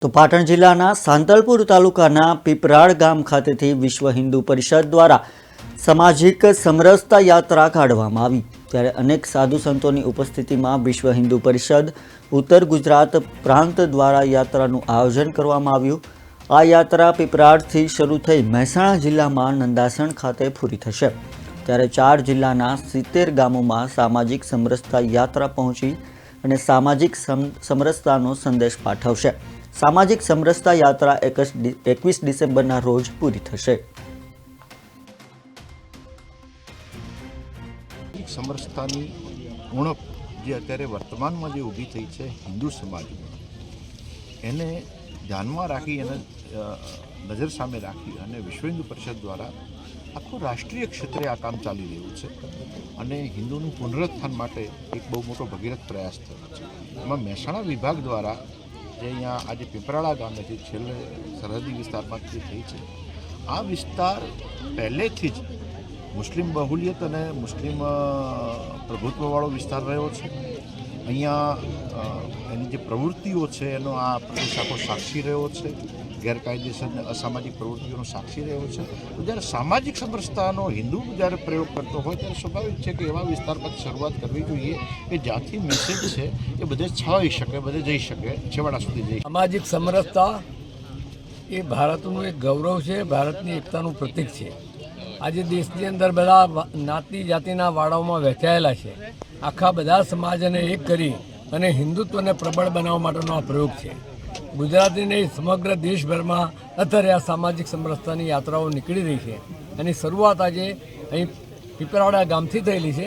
તો પાટણ જિલ્લાના સાંતલપુર તાલુકાના પીપરાળ ગામ ખાતેથી વિશ્વ હિન્દુ પરિષદ દ્વારા સામાજિક સમરસતા યાત્રા કાઢવામાં આવી। ત્યારે અનેક સાધુ સંતોની ઉપસ્થિતિમાં વિશ્વ હિન્દુ પરિષદ ઉત્તર ગુજરાત પ્રાંત દ્વારા યાત્રાનું આયોજન કરવામાં આવ્યું। આ યાત્રા પીપરાળથી શરૂ થઈ મહેસાણા જિલ્લામાં નંદાસણ ખાતે પૂરી થશે। ત્યારે 4 જિલ્લાના 70 ગામોમાં સામાજિક સમરસતા યાત્રા પહોંચી અને સામાજિક સમરસતાનો સંદેશ પાઠવશે। સામાજિક સમરસતા યાત્રા 21 ડિસેમ્બરના રોજ પૂરી થશે। સમરસતાની ઉણપ જે અત્યારે વર્તમાનમાં જે ઊભી થઈ છે હિન્દુ સમાજમાં, એને ધ્યાનમાં રાખી અને નજર સામે રાખી અને વિશ્વ હિન્દુ પરિષદ દ્વારા આખું રાષ્ટ્રીય ક્ષેત્રે આ કામ ચાલી રહ્યું છે અને હિન્દુનું પુનરુત્થાન માટે એક બહુ મોટો ભગીરથ પ્રયાસ થયો છે। એમાં મહેસાણા વિભાગ દ્વારા જે અહીંયા આજે પીપરાળા ગામેથી છેલ્લે સરહદી વિસ્તારમાં જે થઈ છે, આ વિસ્તાર પહેલેથી જ મુસ્લિમ બહુલિયત અને મુસ્લિમ પ્રભુત્વવાળો વિસ્તાર રહ્યો છે। અહીંયા એની જે પ્રવૃત્તિઓ છે એનો આ પ્રદેશ આખો સાક્ષી રહ્યો છે, ગેરકાયદેસર અને અસામાજિક પ્રવૃત્તિઓનો સાક્ષી રહ્યો છે। તો જ્યારે સામાજિક સમરસતાનો હિન્દુ જ્યારે પ્રયોગ કરતો હોય ત્યારે સ્વાભાવિક છે કે એવા વિસ્તારમાંથી શરૂઆત કરવી જોઈએ કે જ્યાંથી મેસેજ છે એ બધે છવાઈ શકે, બધે જઈ શકે, છેવાડા સુધી જઈ શકે। સામાજિક સમરસતા એ ભારતનું એક ગૌરવ છે, ભારતની એકતાનું પ્રતીક છે। આજે દેશની અંદર બધા જ્ઞાતિ જાતિના વાડાઓમાં વહેંચાયેલા છે, આખા બધા સમાજને એક કરી અને હિન્દુત્વને પ્રબળ બનાવવા માટેનો આ પ્રયોગ છે। ગુજરાતીને સમગ્ર દેશભરમાં અત્યારે આ સામાજિક સમરસતાની યાત્રાઓ નીકળી રહી છે। એની શરૂઆત આજે અહીં પીપરાળા ગામથી થયેલી છે